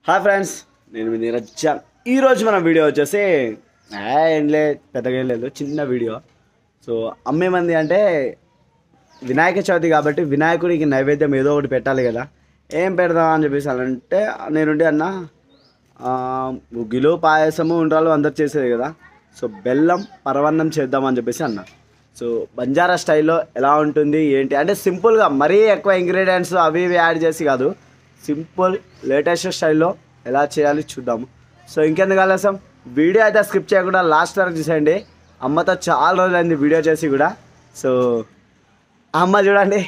Hi friends, నేను మీ నీరజ్. ఈరోజు మన వీడియో వచ్చేసి ఏం లేదు, పెద్దగా ఏం లేదు, చిన్న వీడియో. సో అమ్మేమంది అంటే వినాయక చవితి కాబట్టి వినాయకుడికి నైవేద్యం ఏదో ఒకటి పెట్టాలి కదా. ఏం పెడదాం అని చెప్పేసి అంటే నేనుండి అన్న గుగ్గిలు పాయసము ఉండ్రాలు అందరు చేసేది కదా. సో బెల్లం పరవన్నం చేద్దామని చెప్పేసి అన్న. సో బంజారా స్టైల్లో ఎలా ఉంటుంది ఏంటి అంటే సింపుల్గా, మరీ ఎక్కువ ఇంగ్రీడియంట్స్ అవి ఇవి యాడ్ చేసి కాదు, సింపుల్ లేటెస్ట్ స్టైల్లో ఎలా చేయాలి చూద్దాము. సో ఇంకెందుకు ఆలస్యం, వీడియో అయితే స్కిప్ చేయకుండా లాస్ట్ వరకు చూసేయండి. అమ్మతో చాలా రోజులైంది వీడియో చేసి కూడా. సో అమ్మ చూడండి.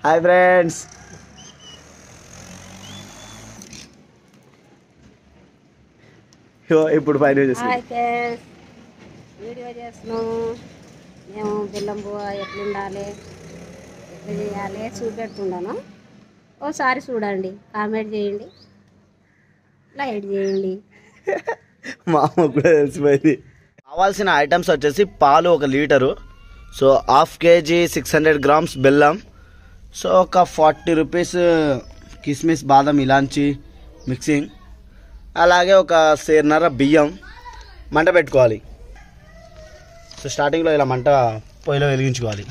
Hi friends. ఇప్పుడు పైన వీడియో చేస్తున్నాము. మేము బెల్లం బువ్వ ఎట్లుండాలి, ఎట్లా చేయాలి చూపెడుతున్నాను. ఓసారి చూడండి, కామెంట్ చేయండి, లైక్ చేయండి. మా అమ్మ కూడా తెలిసిపోయింది. కావాల్సిన ఐటమ్స్ వచ్చేసి పాలు 1 లీటరు, సో ½ కేజీ 600 గ్రామ్స్ బెల్లం, సో ఒక 40 రూపీస్ కిస్మిస్ బాదం ఇలాంచి మిక్సింగ్, అలాగే ఒక సేర్నర బియ్యం. మంట పెట్టుకోవాలి. సో స్టార్టింగ్లో ఇలా మంట పొయ్యిలో వెలిగించుకోవాలి.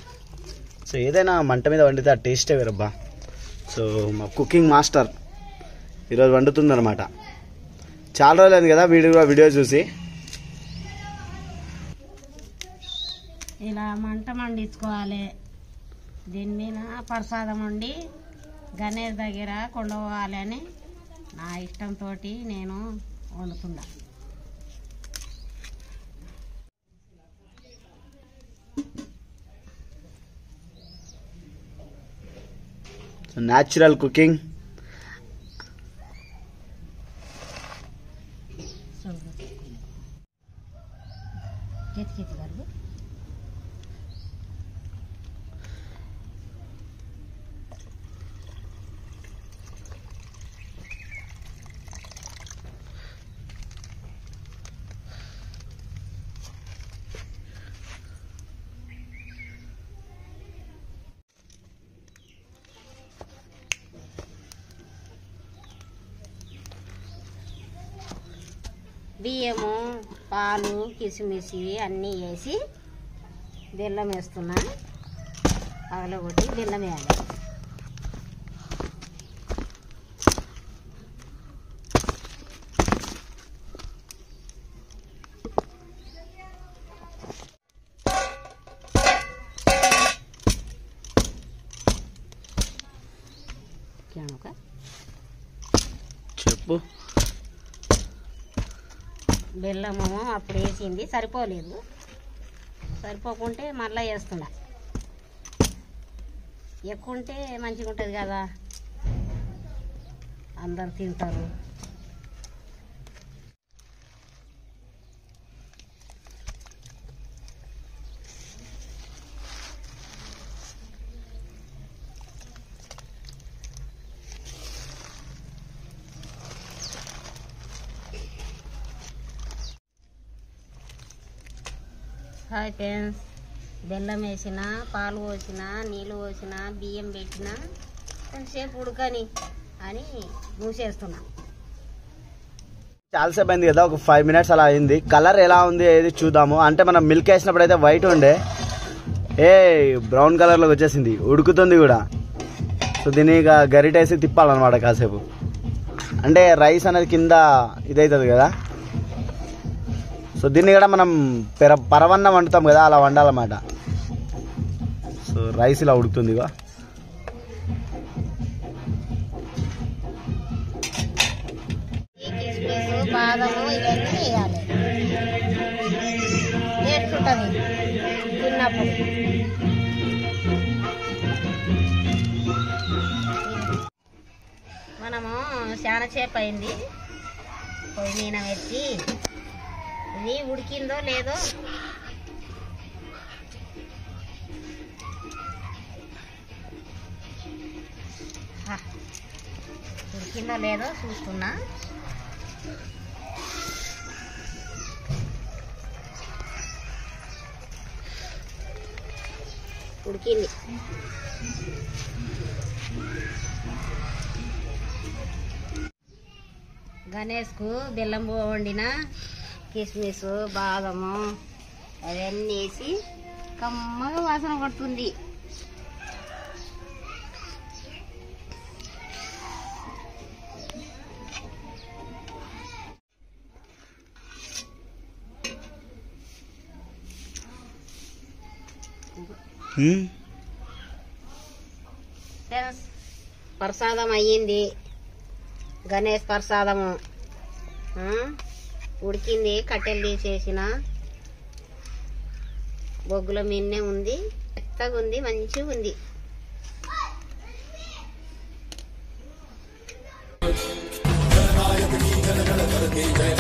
సో ఏదైనా మంట మీద వండితే ఆ టేస్టే వేరబ్బా. సో మా కుకింగ్ మాస్టర్ ఈరోజు వండుతుందన్నమాట. చాలా రోజులైంది కదా వీడియో చూసి. ఇలా మంట మండించుకోవాలి. దీని మీద ప్రసాదం వండి గణేష్ దగ్గర కొండపోవాలి అని నా ఇష్టంతో నేను వండుతున్నా. Natural cooking. బియ్యము, పాలు, కిస్మిసి అన్నీ వేసి బెల్లం వేస్తున్నా. పగలగొట్టి బెల్లం వేయాలి. చెప్పు. బెల్లము అప్పుడు వేసింది సరిపోలేదు, సరిపోకుంటే మళ్ళీ వేస్తున్నా. ఎక్కువ ఉంటే మంచిగా ఉంటుంది కదా, అందరు తింటారు. హాయ్ ఫ్రెండ్స్, బెల్లం వేసిన, పాలు పోసిన, నీళ్ళు పోసిన, బియ్యం పెట్టిన, కొంచెంసేపు ఉడకని అని మూసేస్తున్నా. చాలాసేపు అయింది కదా, ఒక 5 మినిట్స్ అలా అయింది. కలర్ ఎలా ఉంది ఏది చూద్దాము. అంటే మనం మిల్క్ వేసినప్పుడు అయితే వైట్ ఉండే, బ్రౌన్ కలర్లోకి వచ్చేసింది, ఉడుకుతుంది కూడా. సో దీన్ని ఇక గరిటేసి తిప్పాలన్నమాట కాసేపు. అంటే రైస్ అనేది కింద ఇదవుతుంది కదా. సో దీన్ని కూడా మనం పరవన్నం వండుతాం కదా, అలా వండాలన్నమాట. సో రైస్ ఇలా ఉడుకుతుంది ఇక. కిస్మిస్, బాదము ఇవన్నీ వేయాలి. టేస్ట్ ఉంటుంది తిన్నప్పుడు. మనము చాలా సేపు అయింది పొయ్యి మీద పెట్టి, ఇది ఉడికిందో లేదో చూస్తున్నా. ఉడికింది. గణేష్కు బెల్లం బువ్వ వండిన కిస్మిస్ బాదము అవన్నీ వేసి కమ్మగా వాసన కొడుతుంది. ప్రసాదం అయ్యింది. గణేష్ ప్రసాదము ఉడికింది. కట్టెలు తీసేసిన బొగ్గుల మీదనే ఉంది. మెత్తగా ఉంది, మంచిగా ఉంది. Jai